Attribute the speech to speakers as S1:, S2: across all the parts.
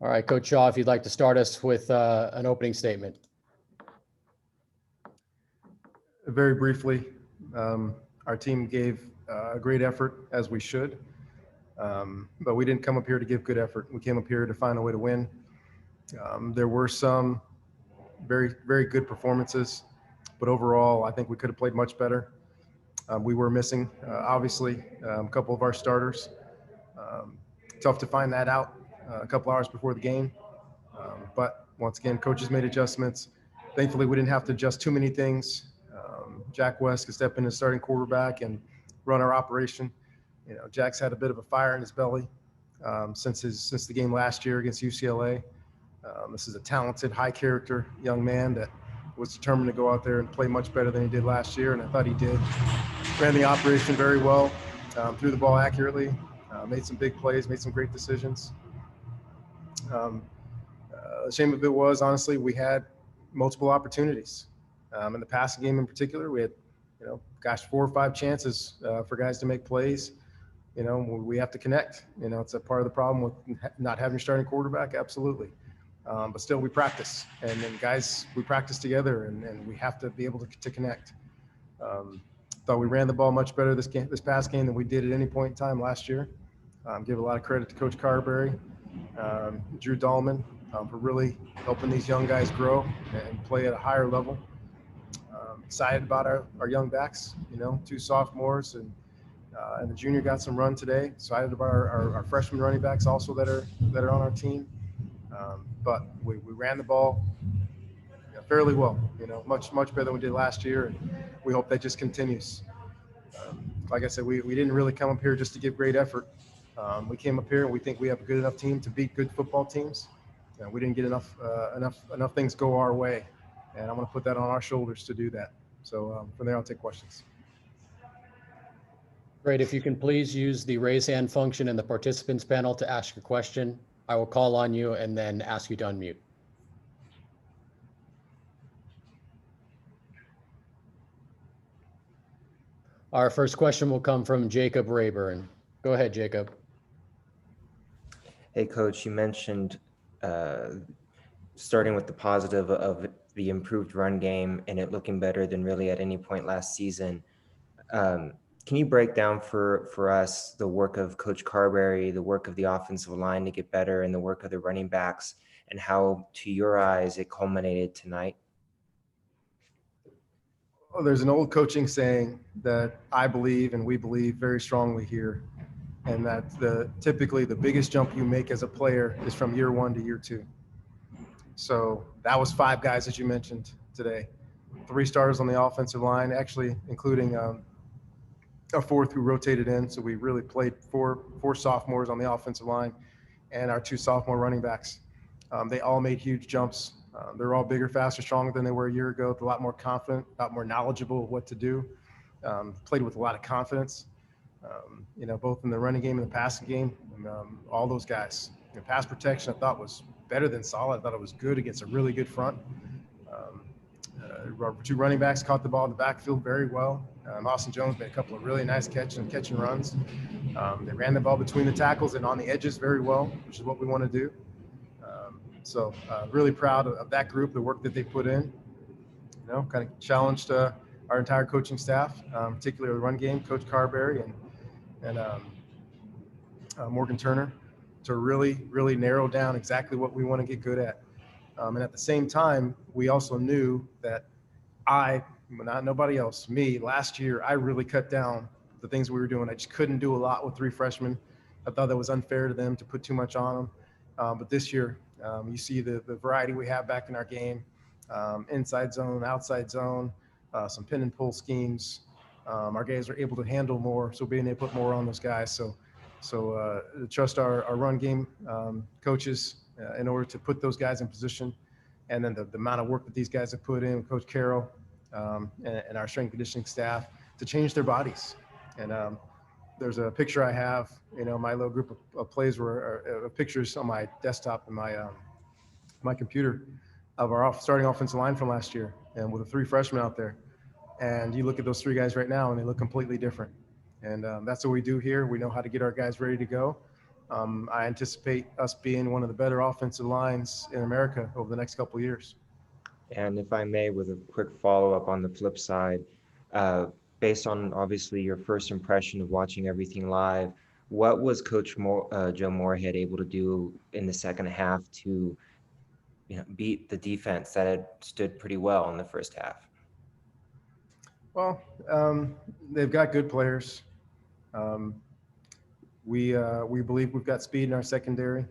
S1: All right, Coach Shaw, if you'd like to start us with an opening statement.
S2: Very briefly, our team gave a great effort, as we should, but we didn't come up here to give good effort. We came up here to find a way to win. There were some very, very good performances, but overall, I think we could have played much better. We were missing, obviously, a couple of our starters. Um, Tough to find that out a couple hours before the game. But once again, coaches made adjustments. Thankfully, we didn't have to adjust too many things. Jack West could step in as starting quarterback and run our operation. Jack's had a bit of a fire in his belly since the game last year against UCLA. This is a talented, high-character young man that was determined to go out there and play much better than he did last year, and I thought he did. Ran the operation very well, threw the ball accurately, made some big plays, made some great decisions. Um, the shame of it was, honestly, we had multiple opportunities. In the passing game in particular, we had, 4 or 5 chances for guys to make plays. We have to connect. It's a part of the problem with not having your starting quarterback, absolutely. But still, we practice, and then guys, we practice together, and we have to be able to connect. Thought we ran the ball much better this past game than we did at any point in time last year. Give a lot of credit to Coach Carberry, Drew Dahlman, for really helping these young guys grow and play at a higher level. Excited about our young backs, 2 sophomores, and the junior got some run today. Excited about our freshman running backs also that are on our team. But we ran the ball fairly well, much better than we did last year, and we hope that just continues. Like I said, we didn't really come up here just to give great effort. We came up here and we think we have a good enough team to beat good football teams. We didn't get enough things go our way, and I'm going to put that on our shoulders to do that. So from there, I'll take questions.
S1: Great. If you can please use the raise hand function in the participants panel to ask your question. I will call on you and then ask you to unmute. Our first question will come from Jacob Rayburn. Go ahead, Jacob.
S3: Hey, Coach, you mentioned starting with the positive of the improved run game and it looking better than really at any point last season. Can you break down for us the work of Coach Carberry, the work of the offensive line to get better, and the work of the running backs, and how, to your eyes, it culminated tonight?
S2: Well, there's an old coaching saying that I believe and we believe very strongly here, and that typically the biggest jump you make as a player is from year 1 to year 2. So that was 5 guys that you mentioned today, 3 starters on the offensive line, actually including a 4th who rotated in. So we really played four sophomores on the offensive line and our 2 sophomore running backs. They all made huge jumps. They're all bigger, faster, stronger than they were a year ago, a lot more confident, a lot more knowledgeable of what to do. Played with a lot of confidence, both in the running game and the passing game. And, all those guys. Pass protection, I thought, was better than solid. I thought it was good against a really good front. Our 2 running backs caught the ball in the backfield very well. Austin Jones made a couple of really nice catch and runs. They ran the ball between the tackles and on the edges very well, which is what we want to do. So really proud of that group, the work that they put in. Kind of challenged our entire coaching staff, particularly the run game, Coach Carberry and Morgan Turner, to really, really narrow down exactly what we want to get good at. And at the same time, we also knew that not nobody else, me, last year, I really cut down the things we were doing. I just couldn't do a lot with 3 freshmen. I thought that was unfair to them to put too much on them. But this year, you see the variety we have back in our game, inside zone, outside zone, some pin and pull schemes. Our guys are able to handle more, so being able to put more on those guys. So trust our run game coaches in order to put those guys in position. And then the amount of work that these guys have put in, Coach Carroll and our strength conditioning staff, to change their bodies. And there's a picture I have, my little group of plays were pictures on my desktop and my computer of our starting offensive line from last year, and with the 3 freshmen out there. And you look at those 3 guys right now, and they look completely different. And that's what we do here. We know how to get our guys ready to go. I anticipate us being one of the better offensive lines in America over the next couple of years.
S3: And if I may, with a quick follow-up on the flip side, uh, based on obviously your first impression of watching everything live, what was Joe Moorhead able to do in the second half to, beat the defense that had stood pretty well in the first half?
S2: Well, they've got good players. Um, we believe we've got speed in our secondary,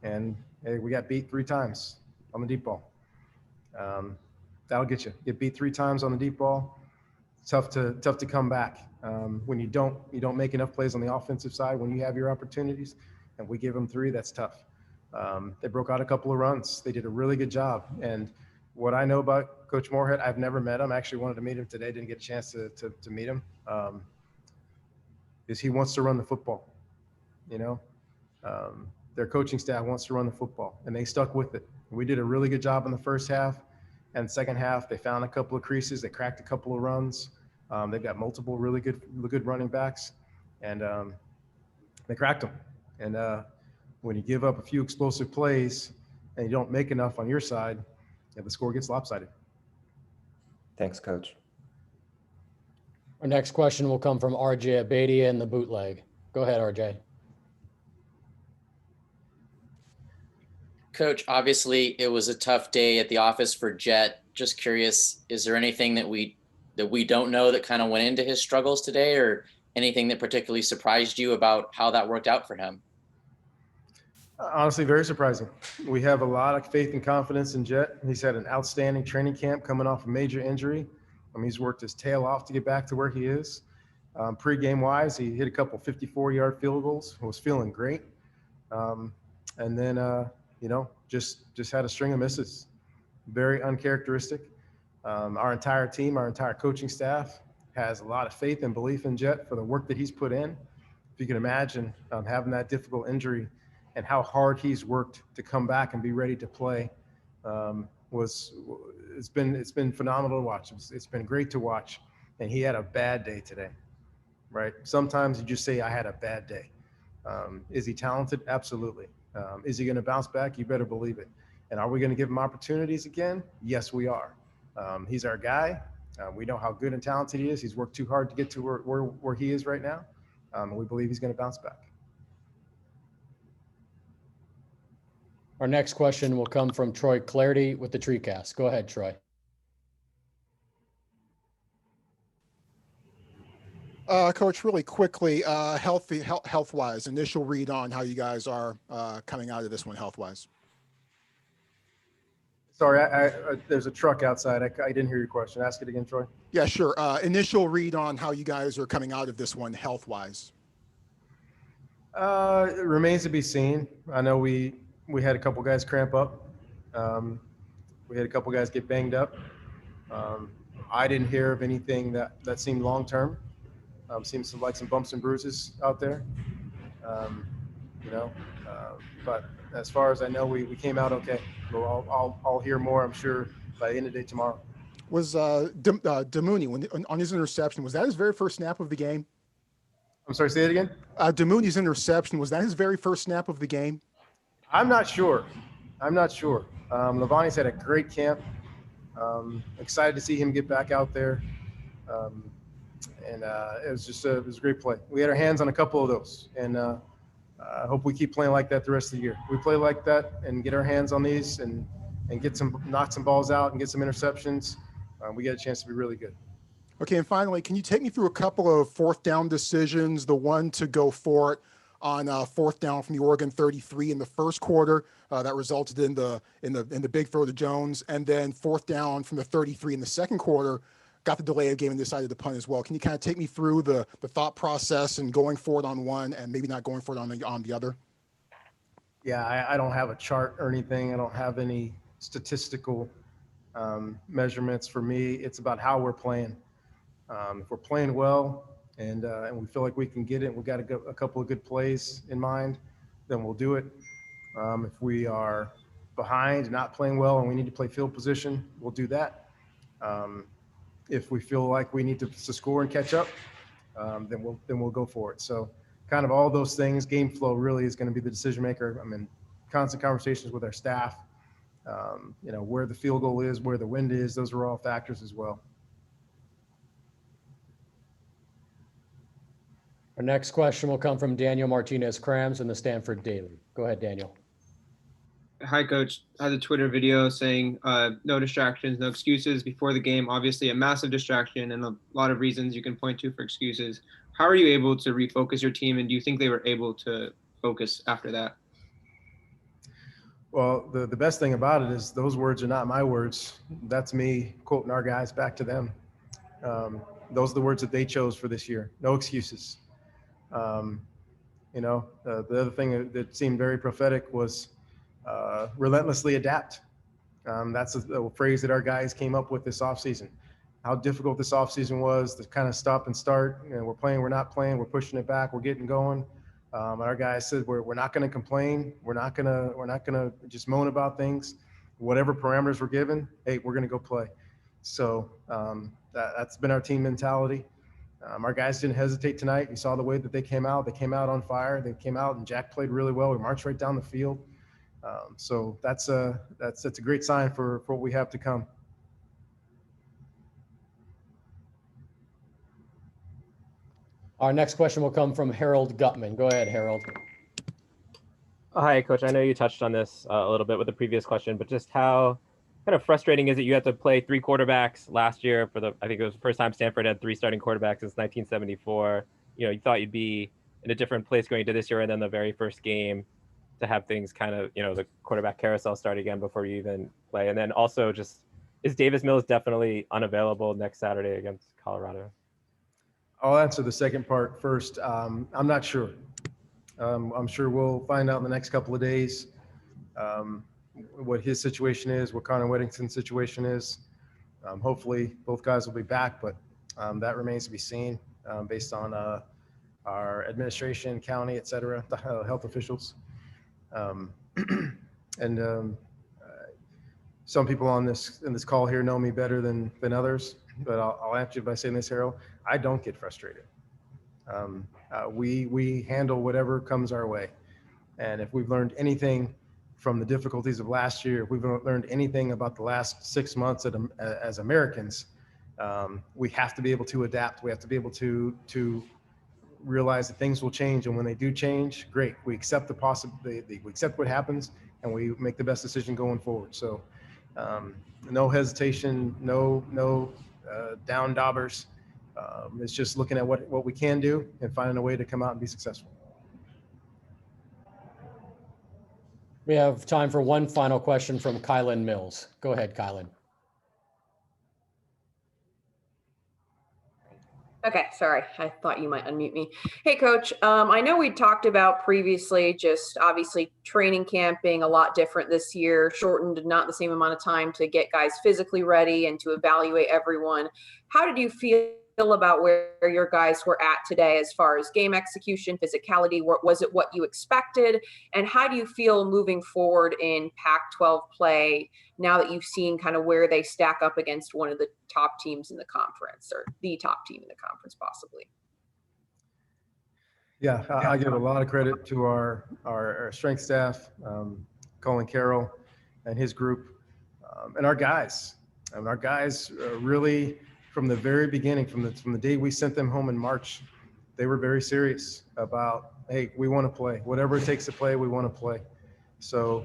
S2: and hey, we got beat 3 times on the deep ball. That'll get you. Get beat 3 times on the deep ball. Tough to come back. When you don't make enough plays on the offensive side when you have your opportunities, and we give them 3, that's tough. They broke out a couple of runs. They did a really good job. And what I know about Coach Moorhead, I've never met him. I actually wanted to meet him today. Didn't get a chance to meet him. Is he wants to run the football. Their coaching staff wants to run the football, and they stuck with it. We did a really good job in the first half, and second half they found a couple of creases. They cracked a couple of runs. They've got multiple really good running backs, and they cracked them. And when you give up a few explosive plays and you don't make enough on your side, the score gets lopsided.
S3: Thanks, Coach.
S1: Our next question will come from RJ Abadia in the bootleg. Go ahead, RJ.
S4: Coach, obviously it was a tough day at the office for Jet. Just curious, is there anything that we don't know that kind of went into his struggles today, or anything that particularly surprised you about how that worked out for him?
S2: Honestly, very surprising. We have a lot of faith and confidence in Jet. He's had an outstanding training camp coming off a major injury. He's worked his tail off to get back to where he is. Pre-game wise, he hit a couple 54-yard field goals. Was feeling great. And then, just had a string of misses. Very uncharacteristic. Our entire team, our entire coaching staff has a lot of faith and belief in Jet for the work that he's put in. If you can imagine having that difficult injury and how hard he's worked to come back and be ready to play, it's been phenomenal to watch. It's been great to watch. And he had a bad day today, right? Sometimes you just say, I had a bad day. Is he talented? Absolutely. Is he going to bounce back? You better believe it. And are we going to give him opportunities again? Yes, we are. He's our guy. We know how good and talented he is. He's worked too hard to get to where he is right now. And we believe he's going to bounce back.
S1: Our next question will come from Troy Clardy with the TreeCast. Go ahead, Troy.
S5: Coach, really quickly, health-wise, initial read on how you guys are coming out of this one health-wise.
S2: Sorry, there's a truck outside. I didn't hear your question. Ask it again, Troy.
S5: Yeah, sure. Initial read on how you guys are coming out of this one health-wise.
S2: It remains to be seen. I know we had a couple guys cramp up. We had a couple guys get banged up. I didn't hear of anything that seemed long-term. Seems like some bumps and bruises out there. But as far as I know, we came out okay. So I'll hear more, I'm sure, by the end of the day tomorrow.
S5: Was Damouni, on his interception, was that his very first snap of the game?
S2: I'm sorry, say it again?
S5: Damouni's interception, was that his very first snap of the game?
S2: I'm not sure. Lavani's had a great camp. Excited to see him get back out there. It was a great play. We had our hands on a couple of those, and I hope we keep playing like that the rest of the year. We play like that and get our hands on these and knock some balls out and get some interceptions. We get a chance to be really good.
S5: Okay, and finally, can you take me through a couple of fourth down decisions? The one to go for it on fourth down from the Oregon 33 in the first quarter that resulted in the big throw to Jones, and then fourth down from the 33 in the second quarter got the delay of game and decided to punt as well. Can you kind of take me through the thought process and going for it on one and maybe not going for it on the other?
S2: Yeah, I don't have a chart or anything. I don't have any statistical measurements. For me, it's about how we're playing. If we're playing well and we feel like we can get it, we've got a couple of good plays in mind, then we'll do it. If we are behind, not playing well, and we need to play field position, we'll do that. If we feel like we need to score and catch up, then we'll go for it. So kind of all those things, game flow really is going to be the decision maker. I'm in constant conversations with our staff. Where the field goal is, where the wind is, those are all factors as well.
S1: Our next question will come from Daniel Martinez-Krams in the Stanford Daily. Go ahead, Daniel.
S6: Hi, Coach. I had a Twitter video saying no distractions, no excuses before the game. Obviously, a massive distraction and a lot of reasons you can point to for excuses. How are you able to refocus your team, and do you think they were able to focus after that?
S2: Well, the best thing about it is those words are not my words. That's me quoting our guys back to them. Those are the words that they chose for this year. No excuses. The other thing that seemed very prophetic was relentlessly adapt. That's a phrase that our guys came up with this offseason. How difficult this offseason was to kind of stop and start. We're playing, we're not playing, we're pushing it back, we're getting going. Our guys said we're not going to complain. We're not going to just moan about things. Whatever parameters we're given, hey, we're going to go play. So that's been our team mentality. Our guys didn't hesitate tonight. You saw the way that they came out. They came out on fire. They came out, and Jack played really well. We marched right down the field. So that's a great sign for what we have to come.
S1: Our next question will come from Harold Gutman. Go ahead, Harold.
S7: Hi, Coach. I know you touched on this a little bit with the previous question, but just how kind of frustrating is it? You had to play 3 quarterbacks last year I think it was the first time Stanford had 3 starting quarterbacks since 1974. You thought you'd be in a different place going into this year, and then the very first game to have things kind of, the quarterback carousel start again before you even play. And then also just, is Davis Mills definitely unavailable next Saturday against Colorado?
S2: I'll answer the second part first. I'm not sure. I'm sure we'll find out in the next couple of days what his situation is, what Connor Weddington's situation is. Hopefully both guys will be back, but that remains to be seen based on our administration, county, et cetera, the health officials. Some people in this call here know me better than others, but I'll answer you by saying this, Harold. I don't get frustrated. We handle whatever comes our way. And if we've learned anything from the difficulties of last year, if we've learned anything about the last 6 months as Americans, we have to be able to adapt. We have to be able to realize that things will change. And when they do change, great. We accept the possibility, we accept what happens, and we make the best decision going forward. So no hesitation, no down daubers. It's just looking at what we can do and finding a way to come out and be successful.
S1: We have time for one final question from Kylan Mills. Go ahead, Kylan.
S8: Okay, sorry. I thought you might unmute me. Hey, Coach. I know we talked about previously just obviously training camp being a lot different this year, shortened, not the same amount of time to get guys physically ready and to evaluate everyone. How did you feel about where your guys were at today as far as game execution, physicality? Was it what you expected? And how do you feel moving forward in Pac-12 play now that you've seen kind of where they stack up against one of the top teams in the conference, or the top team in the conference possibly?
S2: Yeah, I give a lot of credit to our strength staff, Colin Carroll and his group, and our guys. And our guys really, from the very beginning, from the day we sent them home in March, they were very serious about, hey, we want to play. Whatever it takes to play, we want to play. So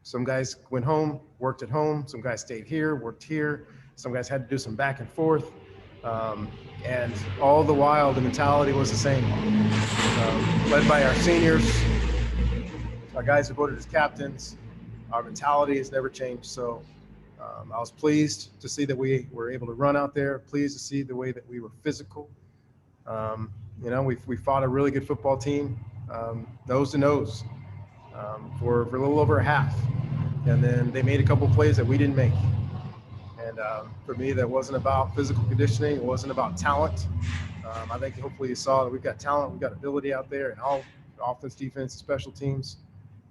S2: some guys went home, worked at home. Some guys stayed here, worked here. Some guys had to do some back and forth. And all the while, the mentality was the same. Led by our seniors, our guys who voted as captains, our mentality has never changed. So I was pleased to see that we were able to run out there, pleased to see the way that we were physical. We fought a really good football team, nose to nose, for a little over a half. And then they made a couple plays that we didn't make. And for me, that wasn't about physical conditioning. It wasn't about talent. I think hopefully you saw that we've got talent, we've got ability out there in all offense, defense, special teams.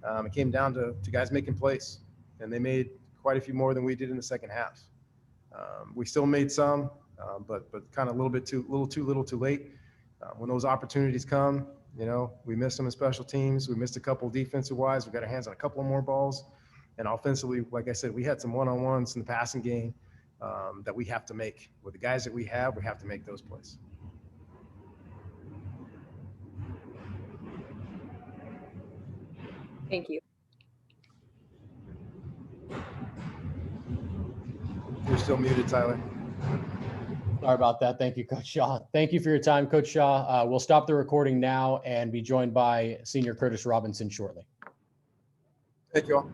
S2: It came down to guys making plays, and they made quite a few more than we did in the second half. We still made some, but kind of a little too late. When those opportunities come, You know, we missed some in special teams. We missed a couple defensive wise. We got our hands on a couple of more balls. And offensively, like I said, we had some one-on-ones in the passing game that we have to make. With the guys that we have to make those plays.
S8: Thank you.
S2: You're still muted, Tyler.
S1: Sorry about that. Thank you, Coach Shaw. Thank you for your time, Coach Shaw. We'll stop the recording now and be joined by Senior Curtis Robinson shortly.
S2: Thank you all.